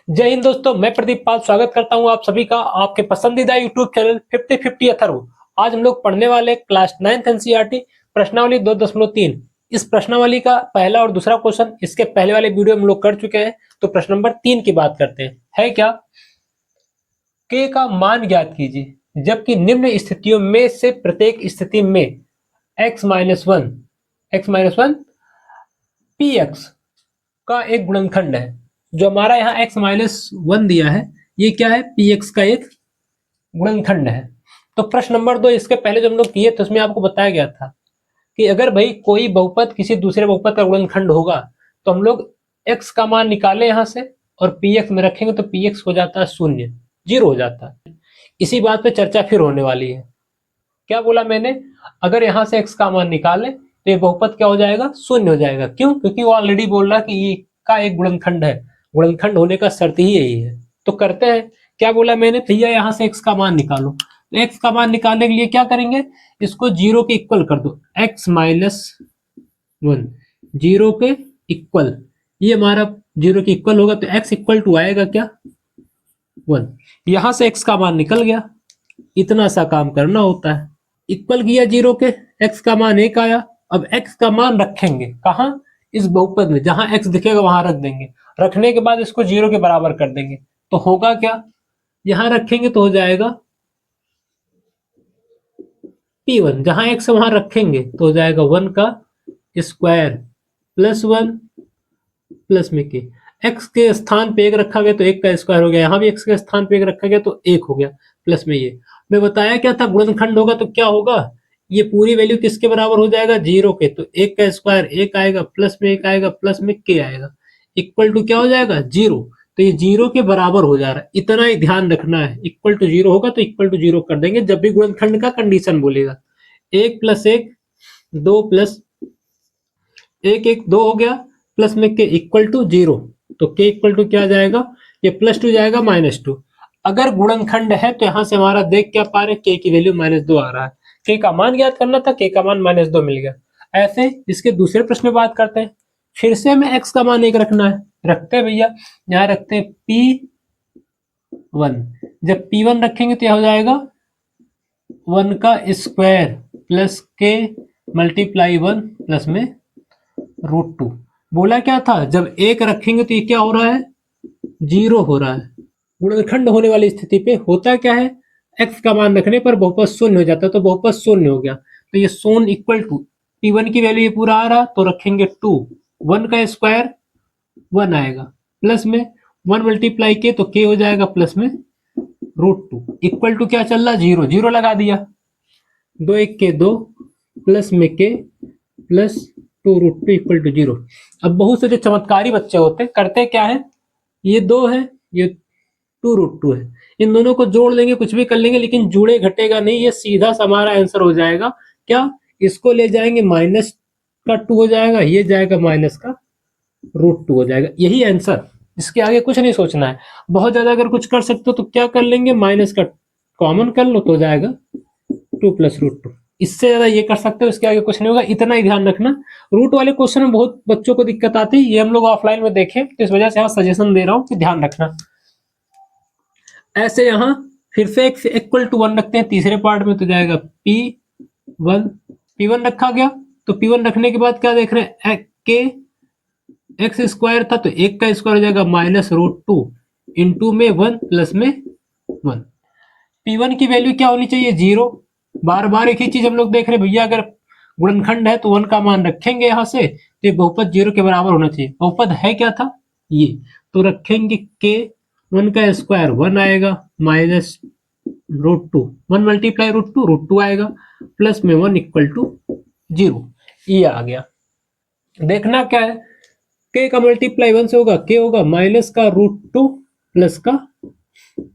जय हिंद दोस्तों, मैं प्रदीप पाल स्वागत करता हूं आप सभी का आपके पसंदीदा यूट्यूब चैनल 50-50 अथर्व। आज हम लोग पढ़ने वाले क्लास 9th एनसीईआरटी प्रश्नावली 2.3। इस प्रश्नावली का पहला और दूसरा क्वेश्चन इसके पहले वाले वीडियो में हम लोग कर चुके हैं। तो प्रश्न नंबर 3 की बात करते हैं। है क्या? के का मान ज्ञात कीजिए जबकि निम्न स्थितियों में से प्रत्येक स्थिति में x-1 पी एक्स का एक गुणनखंड है। जो हमारा यहाँ x-1 दिया है, ये क्या है? पी एक्स का एक गुणनखंड है। तो प्रश्न नंबर 2 इसके पहले जो हम लोग किए तो उसमें आपको बताया गया था कि अगर भाई कोई बहुपद किसी दूसरे बहुपद का गुणनखंड होगा तो हम लोग x का मान निकाले यहाँ से और पी एक्स में रखेंगे तो पी एक्स हो जाता है 0, 0 हो जाता है। इसी बात पे चर्चा फिर होने वाली है। क्या बोला मैंने? अगर यहाँ से x का मान निकाले तो ये बहुपद क्या हो जाएगा? 0 हो जाएगा। क्यों? क्योंकि वो ऑलरेडी बोल रहा है कि ये का एक गुणनखंड है। गुणनखंड होने का शर्त ही यही है। तो करते हैं। क्या बोला मैंने? भैया यहाँ से x का मान निकालो। तो x का मान निकालने के लिए क्या करेंगे? इसको 0 के इक्वल कर दो। x-1 0 के इक्वल, ये हमारा 0 के इक्वल होगा तो x इक्वल टू आएगा क्या? 1। यहां से x का मान निकल गया। इतना सा काम करना होता है। इक्वल किया 0 के, x का मान 1 आया। अब x का मान रखेंगे कहां? इस बहुपद में। जहां x दिखेगा वहां रख देंगे। रखने के बाद इसको 0 के बराबर कर देंगे तो होगा क्या? यहां रखेंगे तो हो जाएगा P1। जहां x वहां रखेंगे तो हो जाएगा 1 का स्क्वायर प्लस 1 प्लस में के। x के स्थान पे 1 रखा गया तो 1 का स्क्वायर हो गया। यहां भी x के स्थान पे 1 रखा गया तो 1 हो गया प्लस में ये। मैं बताया क्या था? गुणनखंड होगा तो क्या होगा? ये पूरी वैल्यू किसके बराबर हो जाएगा? 0 के। तो 1 का स्क्वायर 1 आएगा, प्लस में 1 आएगा, प्लस में k आएगा, इक्वल टू क्या हो जाएगा? 0। तो ये 0 के बराबर हो जा रहा है। इतना ही ध्यान रखना है। इक्वल टू 0 होगा तो इक्वल टू 0 कर देंगे जब भी गुणनखंड का कंडीशन बोलेगा। 1 प्लस 1 2 प्लस 1 1 2 हो गया, प्लस में के इक्वल टू 0। तो के इक्वल टू क्या जाएगा? ये +2 जाएगा -2। अगर गुणनखंड है तो यहां से हमारा देख क्या पा रहे, के की वैल्यू -2 आ रहा है। के का मान ज्ञात करना था, के का मान -2 मिल गया। ऐसे इसके दूसरे प्रश्न में बात करते हैं। फिर से हमें x का मान 1 रखना है। रखते हैं भैया, यहाँ रखते हैं P1। जब P1 रखेंगे तो यह हो जाएगा 1 का स्क्वायर प्लस के मल्टीप्लाई 1 प्लस में √2। बोला क्या था? जब 1 रखेंगे तो ये क्या हो रहा है? 0 हो रहा है। गुणनखंड होने वाली स्थिति पे होता क्या है? x का मान रखने पर बहुपद 0 हो जाता है, तो बहुपद 0 हो गया। तो ये 0 इक्वल टू P1 की वैल्यू ये पूरा आ रहा तो रखेंगे 2। 1 का स्क्वायर 1 आएगा, प्लस में 1 मल्टीप्लाई के तो k हो जाएगा प्लस में √2 इक्वल टू क्या चल रहा? 0, 0 लगा दिया। 2 1 के 2 प्लस में के प्लस 2√2 इक्वल टू 0। अब बहुत से जो चमत्कारी बच्चे होते हैं करते क्या है, ये 2 है, ये 2√2 है, इन दोनों को जोड़ लेंगे, कुछ भी कर लेंगे, लेकिन जुड़े घटेगा नहीं। ये सीधा सा हमारा आंसर हो जाएगा क्या? इसको ले जाएंगे माइनस का 2 हो जाएगा, ये जाएगा माइनस का √2 हो जाएगा। यही आंसर, इसके आगे कुछ नहीं सोचना है। बहुत ज्यादा अगर कुछ कर सकते हो तो क्या कर लेंगे, माइनस का कॉमन कर लो तो हो जाएगा 2 प्लस √2। इससे ज्यादा ये कर सकते हो, इसके आगे कुछ नहीं होगा। इतना ही ध्यान रखना। रूट वाले क्वेश्चन में बहुत बच्चों को दिक्कत आती है, ये हम लोग ऑफलाइन में देखें तो इस वजह से यहाँ सजेशन दे रहा हूँ कि ध्यान रखना। ऐसे यहाँ फिर से x इक्वल टू 1 रखते हैं तीसरे पार्ट में तो जाएगा P1। P1 रखा गया तो P1 रखने के बाद क्या देख रहे हैं, के एक्स स्क्वायर था तो 1 का स्क्वायर हो जाएगा -√2 इंटू में 1 प्लस में 1। P1 की वैल्यू क्या होनी चाहिए? 0। बार बार एक ही चीज हम लोग देख रहे हैं भैया, अगर गुणनखंड है तो 1 का मान रखेंगे यहाँ से तो ये बहुपद 0 के बराबर होना चाहिए। बहुपद है क्या था? ये। तो रखेंगे के 1 का स्क्वायर 1 आएगा, माइनस √2 1 मल्टीप्लाई √2 आएगा, प्लस में 1 इक्वल टू 0। ये आ गया। देखना क्या है, के का मल्टीप्लाई 1 से होगा, के होगा माइनस का √2 प्लस का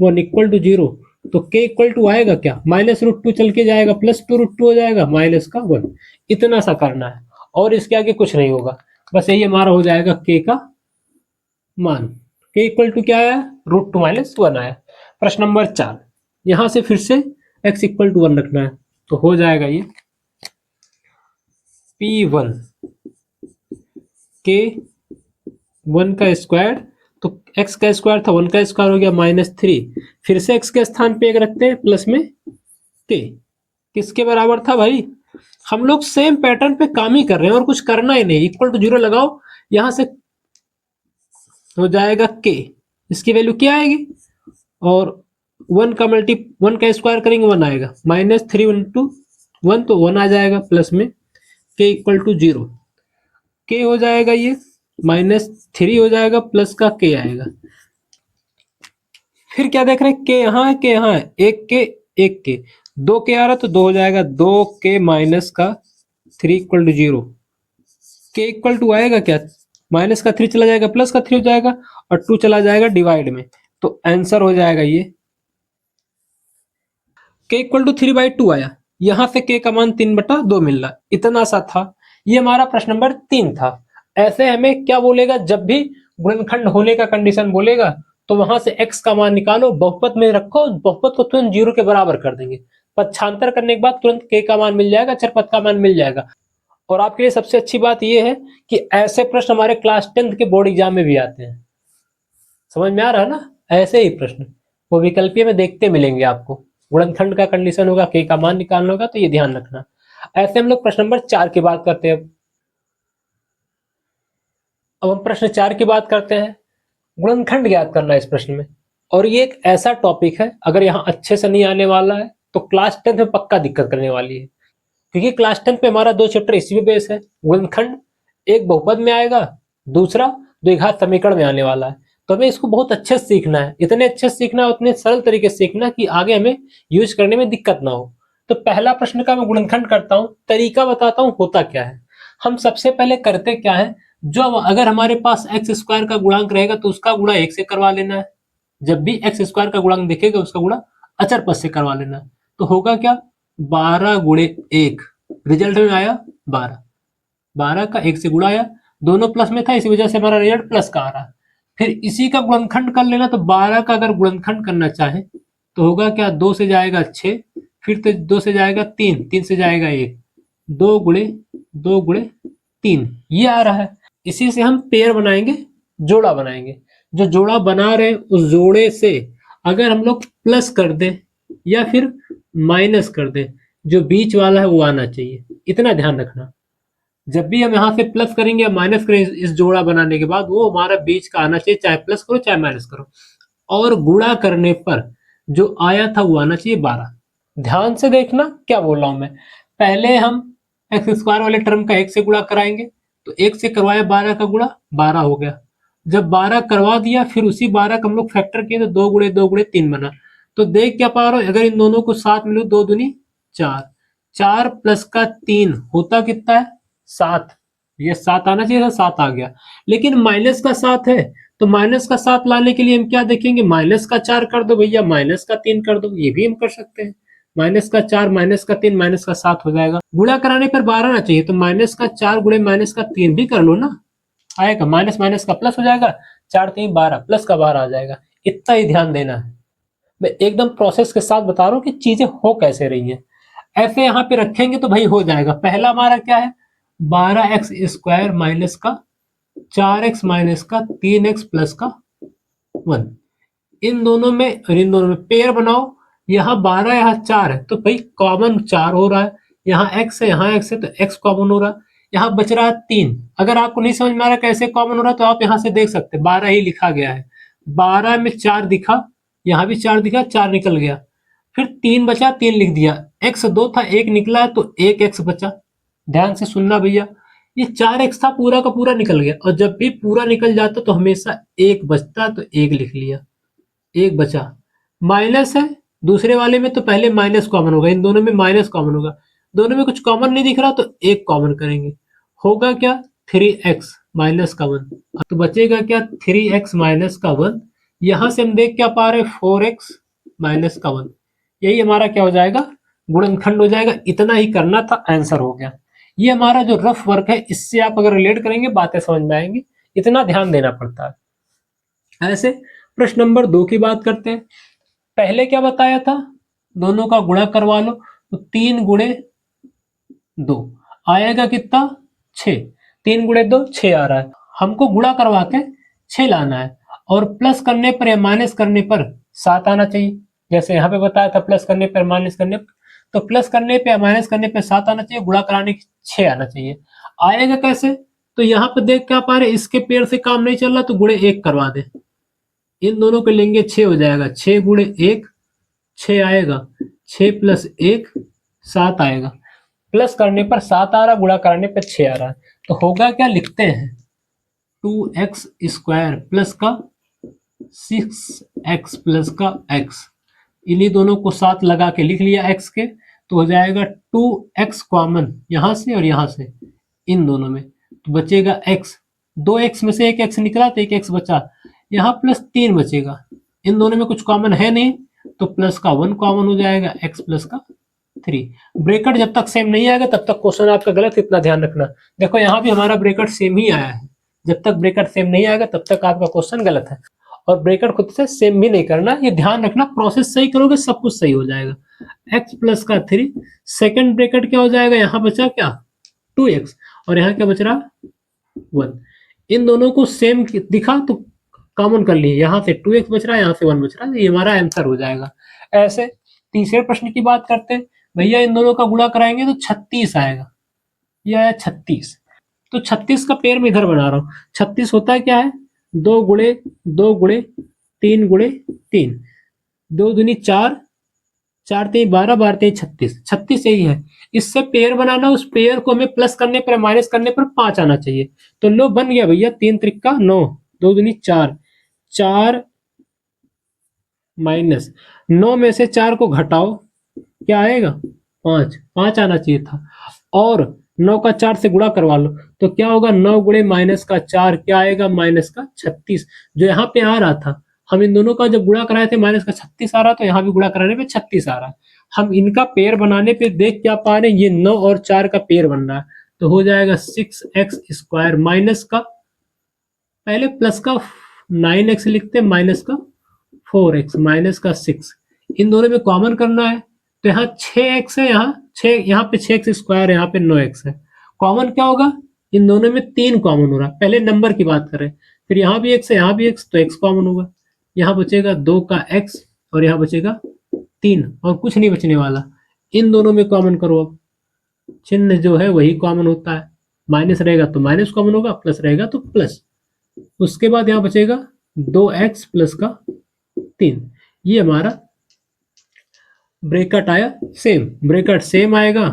1 इक्वल टू 0। तो के इक्वल टू आएगा क्या? -√2 चल के जाएगा, +2√2 हो जाएगा, माइनस का 1। इतना सा करना है और इसके आगे कुछ नहीं होगा। बस यही हमारा हो जाएगा के का मान। के इक्वल टू क्या आया? √2 - 1 आया। प्रश्न नंबर 4, यहां से फिर से x इक्वल टू 1 रखना है तो हो जाएगा ये P1 के 1 का स्क्वायर तो x का स्क्वायर था 1 का स्क्वायर हो गया -3, फिर से x के स्थान पे 1 रखते हैं प्लस में k, किसके बराबर था भाई? हम लोग सेम पैटर्न पे काम ही कर रहे हैं और कुछ करना ही नहीं। इक्वल टू 0 लगाओ, यहां से हो जाएगा k, इसकी वैल्यू क्या आएगी? और 1 का स्क्वायर करेंगे 1 आएगा, -3 इंटू 1 तो 1 आ जाएगा, प्लस में k इक्वल टू 0, k हो जाएगा ये -3 हो जाएगा, प्लस का k आएगा। फिर क्या देख रहे हैं? k यहाँ है, k यहाँ है, एक k 2 k आ रहा तो 2 हो जाएगा, 2k माइनस का 3 equal to 0, k equal to आएगा क्या? माइनस का 3 चला जाएगा, प्लस का 3 हो जाएगा, और 2 चला जाएगा डिवाइड में, तो आंसर हो जाएगा ये k इक्वल टू 3/2 आया। यहां से k का मान 3/2 मिल रहा, इतना सा था। ये हमारा प्रश्न नंबर 3 था। ऐसे हमें क्या बोलेगा? जब भी गुणनखंड होने का कंडीशन बोलेगा तो वहां से x का मान निकालो, बहुपद में रखो, बहुपद को तुरंत 0 के बराबर कर देंगे, पक्षांतर करने के बाद तुरंत k का मान मिल जाएगा, चरपद का मान मिल जाएगा। और आपके लिए सबसे अच्छी बात यह है कि ऐसे प्रश्न हमारे क्लास 10th के बोर्ड एग्जाम में भी आते हैं। समझ में आ रहा है ना? ऐसे ही प्रश्न वो विकल्पीय में देखते मिलेंगे आपको। गुणनखंड का कंडीशन होगा, k का मान निकालना होगा, तो ये ध्यान रखना। ऐसे हम लोग प्रश्न नंबर 4 की बात करते हैं। अब हम प्रश्न 4 की बात करते हैं। गुणनखंड ज्ञात करना है इस प्रश्न में, और ये एक ऐसा टॉपिक है अगर यहाँ अच्छे से नहीं आने वाला है तो क्लास 10th में पक्का दिक्कत करने वाली है, क्योंकि क्लास 10th पे हमारा 2 चैप्टर इसी पे बेस है। गुणनखंड एक बहुपद में आएगा, दूसरा द्विघात समीकरण में आने वाला है, तो हमें इसको बहुत अच्छे से सीखना है। इतने अच्छे से सीखना है, उतने सरल तरीके से सीखना कि आगे हमें यूज करने में दिक्कत ना हो। तो पहला प्रश्न का मैं गुणनखंड करता हूँ, तरीका बताता हूँ होता क्या है। हम सबसे पहले करते क्या है, जो अगर हमारे पास एक्स स्क्वायर का गुणांक रहेगा तो उसका गुणा 1 से करवा लेना है। जब भी एक्स स्क्वायर का गुणांक दिखेगा उसका गुणा अचर पद से करवा लेना है। तो होगा क्या? 12 गुणे 1, रिजल्ट में आया 12, 12 का 1 से गुणा आया, दोनों प्लस में था, इसी वजह से हमारा रिजल्ट प्लस का आ रहा है। फिर इसी का गुणनखंड कर लेना, तो 12 का अगर गुणनखंड करना चाहे तो होगा क्या? 2 से जाएगा 6, फिर तो 2 से जाएगा 3, 3 से जाएगा 1, 2 गुणे 2 गुणे 3, ये आ रहा है। इसी से हम पेयर बनाएंगे, जोड़ा बनाएंगे। जो जोड़ा बना रहे उस जोड़े से अगर हम लोग प्लस कर दें या फिर माइनस कर दें, जो बीच वाला है वो आना चाहिए, इतना ध्यान रखना। जब भी हम यहाँ से प्लस करेंगे या माइनस करेंगे इस जोड़ा बनाने के बाद, वो हमारा बीच का आना चाहिए, चाहे प्लस करो चाहे माइनस करो। और गुणा करने पर जो आया था वो आना चाहिए 12। ध्यान से देखना क्या बोल रहा हूं मैं। पहले हम एक्स स्क्वायर वाले टर्म का 1 से गुणा कराएंगे, तो 1 से करवाया 12 का गुणा, 12 हो गया। जब 12 करवा दिया फिर उसी 12 का हम लोग फैक्टर किए तो 2 गुणे 2 गुणे 3 बना। तो देख क्या पा रहे हो, अगर इन दोनों को साथ मिलो 2 दूनी 4, 4 प्लस का 3 होता कितना है? 7। ये 7 आना चाहिए था, 7 आ गया। लेकिन माइनस का 7 है, तो माइनस का 7 लाने के लिए हम क्या देखेंगे? माइनस का 4 कर दो भैया, माइनस का 3 कर दो, ये भी हम कर सकते हैं। माइनस का 4 माइनस का 3 माइनस का 7 हो जाएगा। गुणा कराने पर 12 आना चाहिए, तो माइनस का 4 गुणे माइनस का 3 भी कर लो ना, आएगा। माइनस माइनस का प्लस हो जाएगा, 4 3 12, प्लस का 12 आ जाएगा। इतना ही ध्यान देना है। मैं एकदम प्रोसेस के साथ बता रहा हूँ कि चीजें हो कैसे रही हैं। ऐसे यहाँ पे रखेंगे तो भाई हो जाएगा। पहला हमारा क्या है? 12x² माइनस का 4x माइनस का 3x प्लस का 1। इन दोनों में और इन दोनों में पेयर बनाओ। यहाँ 12 यहाँ 4 है तो भाई कॉमन 4 हो रहा है। यहाँ x है यहाँ x है तो x कॉमन हो रहा है। यहाँ बच रहा है 3। अगर आपको नहीं समझ में आ रहा कैसे कॉमन हो रहा है तो आप यहाँ से देख सकते हैं, 12 ही लिखा गया है। 12 में 4 दिखा, यहाँ भी 4 दिखा, 4 निकल गया। फिर 3 बचा, 3 लिख दिया। x 2 था, 1 निकला तो 1 x बचा। ध्यान से सुनना भैया, ये 4x था पूरा का पूरा निकल गया, और जब भी पूरा निकल जाता तो हमेशा 1 बचता, तो 1 लिख लिया, 1 बचा। माइनस है दूसरे वाले में तो पहले माइनस कॉमन होगा, इन दोनों में माइनस कॉमन होगा। दोनों में कुछ कॉमन नहीं दिख रहा तो 1 कॉमन करेंगे, होगा क्या? 3x माइनस का 1। तो बचेगा क्या? 3x माइनस का 1। यहां से हम देख क्या पा रहे हैं? 4x माइनस का 1। यही हमारा क्या हो जाएगा? गुणनखंड हो जाएगा। इतना ही करना था, आंसर हो गया। ये हमारा जो रफ वर्क है, इससे आप अगर रिलेट करेंगे बातें समझ में आएंगी। इतना ध्यान देना पड़ता है। ऐसे प्रश्न नंबर 2 की बात करते हैं। पहले क्या बताया था? दोनों का गुणा करवा लो, तो 3 गुणे 2 आएगा कितना? 6। 3 गुणे 2 6 आ रहा है। हमको गुणा करवा के 6 लाना है, और प्लस करने पर या माइनस करने पर 7 आना चाहिए। जैसे यहाँ पे बताया था प्लस करने पर माइनस करने पर, तो प्लस करने पे या माइनस करने पे 7 आना चाहिए, गुणा कराने के 6 आना चाहिए। आएगा कैसे? तो यहाँ पे देख क्या पा रहे, इसके पेड़ से काम नहीं चल रहा तो गुणे 1 करवा दे। इन दोनों को लेंगे 6 हो जाएगा, 6 गुणे 1 6 आएगा, 6 प्लस 1 7 आएगा। प्लस करने पर 7 आ रहा, गुणा करने पर 6 आ रहा है। तो होगा क्या, लिखते हैं 2x स्क्वायर प्लस का 6x प्लस का x, इन्हीं दोनों को साथ लगा के लिख लिया x के, तो हो जाएगा 2x कॉमन यहाँ से और यहाँ से इन दोनों में, तो बचेगा x। 2x में से एक x निकला तो एक x बचा, यहाँ प्लस 3 बचेगा, इन दोनों में कुछ कॉमन है नहीं तो प्लस का 1 कॉमन हो जाएगा, x प्लस का 3। ब्रेकेट जब तक सेम नहीं आएगा तब तक क्वेश्चन आपका गलत, इतना ध्यान रखना। देखो यहाँ भी हमारा ब्रेकेट सेम ही आया है, जब तक ब्रेकेट सेम नहीं आएगा तब तक आपका क्वेश्चन गलत है। और ब्रेकेट खुद से सेम भी नहीं करना, ये ध्यान रखना, प्रोसेस सही करोगे सब कुछ सही हो जाएगा। x प्लस का 3, सेकंड ब्रेकेट क्या हो जाएगा, यहाँ बचा क्या 2x और यहाँ क्या बच रहा 1। इन दोनों को सेम दिखा तो कॉमन कर लिए, यहाँ से 2x बच रहा है, यहाँ से 1 बच रहा है, ये हमारा आंसर हो जाएगा। ऐसे तीसरे प्रश्न की बात करते हैं। भैया इन दोनों का गुणा कराएंगे तो 36 आएगा, यह आया 36। तो 36 का पेड़ में इधर बना रहा हूँ। 36 होता है क्या है, 2 गुणे 2 गुणे 3 गुणे 3, 2 दूनी 4, 4 3 12, 12 3 36, 36 यही है। इससे पेयर बनाना, उस पेयर को हमें प्लस करने पर माइनस करने पर 5 आना चाहिए। तो लो बन गया भैया, 3 त्रिका 9, 2 दूनी 4, 4 माइनस 9 में से 4 को घटाओ, क्या आएगा 5, 5 आना चाहिए था। और 9 का 4 से गुणा करवा लो तो क्या होगा, 9 गुणे माइनस का 4 क्या आएगा, माइनस का 36। जो यहाँ पे आ रहा था, हम इन दोनों का जब गुणा कराए थे माइनस का 36 आ रहा, तो यहाँ भी गुणा कराने पे 36 आ रहा है। हम इनका पेयर बनाने पे देख क्या पा रहे हैं, ये 9 और 4 का पेयर बन रहा है, तो हो जाएगा 6x स्क्वायर माइनस का, पहले प्लस का 9x लिखते, माइनस का 4x माइनस का 6, इन दोनों में कॉमन करना है। तो यहाँ 6x है, यहाँ पे 6x स्क्वायर है, यहाँ पे 9x है। कॉमन क्या होगा, इन दोनों में 3 कॉमन हो रहा है, पहले नंबर की बात करें। फिर यहाँ भी x है, यहाँ भी x, तो x कॉमन होगा, यहाँ बचेगा 2 का x और यहाँ बचेगा 3 और कुछ नहीं बचने वाला। इन दोनों में कॉमन करो, अब चिन्ह जो है वही कॉमन होता है, माइनस रहेगा तो माइनस कॉमन होगा, प्लस रहेगा तो प्लस। उसके बाद यहाँ बचेगा 2x प्लस का 3, ये हमारा ब्रेकेट आया सेम। ब्रेकेट सेम आएगा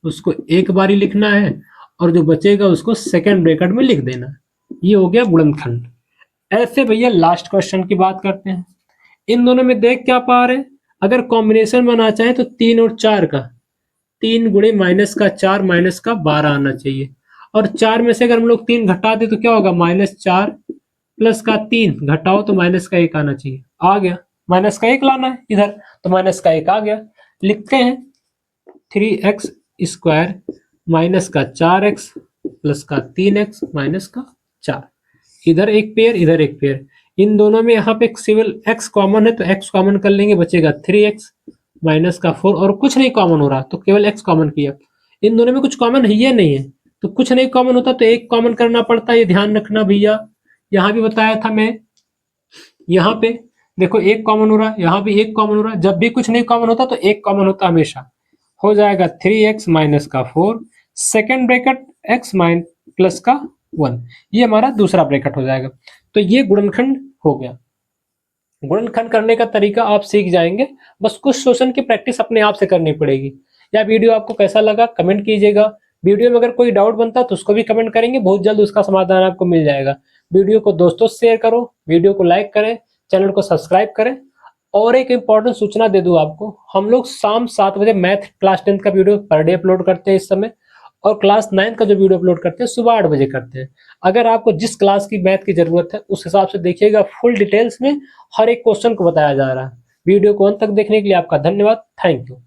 उसको एक बार ही लिखना है और जो बचेगा उसको सेकंड ब्रेकेट में लिख देना है, ये हो गया गुणनखंड। ऐसे भैया लास्ट क्वेश्चन की बात करते हैं। इन दोनों में देख क्या पा रहे हैं, अगर कॉम्बिनेशन बना चाहे तो 3 और 4 का, 3 गुणे माइनस का 4 माइनस का 12 आना चाहिए। और 4 में से अगर हम लोग 3 घटा दे तो क्या होगा, -4 प्लस का 3 घटाओ तो माइनस का 1 आना चाहिए, आ गया। माइनस का 1 लाना है इधर, तो माइनस का 1 आ गया। लिखते हैं 3x स्क्वायर माइनस का 4x प्लस का 3x माइनस का 4, इधर एक पेयर इधर एक पेयर, इन दोनों में यहाँ पे सिविल x कॉमन है तो x कॉमन कर लेंगे, बचेगा 3x माइनस का 4 और कुछ नहीं कॉमन हो रहा तो केवल x कॉमन किया। इन दोनों में कुछ कॉमन है ये नहीं है, तो कुछ नहीं कॉमन होता तो एक कॉमन करना पड़ता है, ये ध्यान रखना भैया। यहाँ भी बताया था मैं, यहाँ पे देखो एक कॉमन हो रहा है, यहाँ भी एक कॉमन हो रहा है, जब भी कुछ नहीं कॉमन होता तो एक कॉमन होता हमेशा। हो जाएगा 3x माइनस का 4, second bracket x mine plus का 1, ये हमारा दूसरा ब्रैकेट हो जाएगा। तो ये गुणनखंड हो गया। गुणनखंड करने का तरीका आप सीख जाएंगे, बस कुछ क्वेश्चन की प्रैक्टिस अपने आप से करनी पड़ेगी। या वीडियो आपको कैसा लगा कमेंट कीजिएगा, वीडियो में अगर कोई डाउट बनता तो उसको भी कमेंट करेंगे, बहुत जल्द उसका समाधान आपको मिल जाएगा। वीडियो को दोस्तों से शेयर करो, वीडियो को लाइक करें, चैनल को सब्सक्राइब करें। और एक इंपॉर्टेंट सूचना दे दूं आपको, हम लोग शाम 7 बजे मैथ क्लास 10 का वीडियो पर डे अपलोड करते हैं इस समय, और क्लास 9 का जो वीडियो अपलोड करते हैं सुबह 8 बजे करते हैं। अगर आपको जिस क्लास की मैथ की जरूरत है उस हिसाब से देखिएगा, फुल डिटेल्स में हर एक क्वेश्चन को बताया जा रहा है। वीडियो को अंत तक देखने के लिए आपका धन्यवाद, थैंक यू।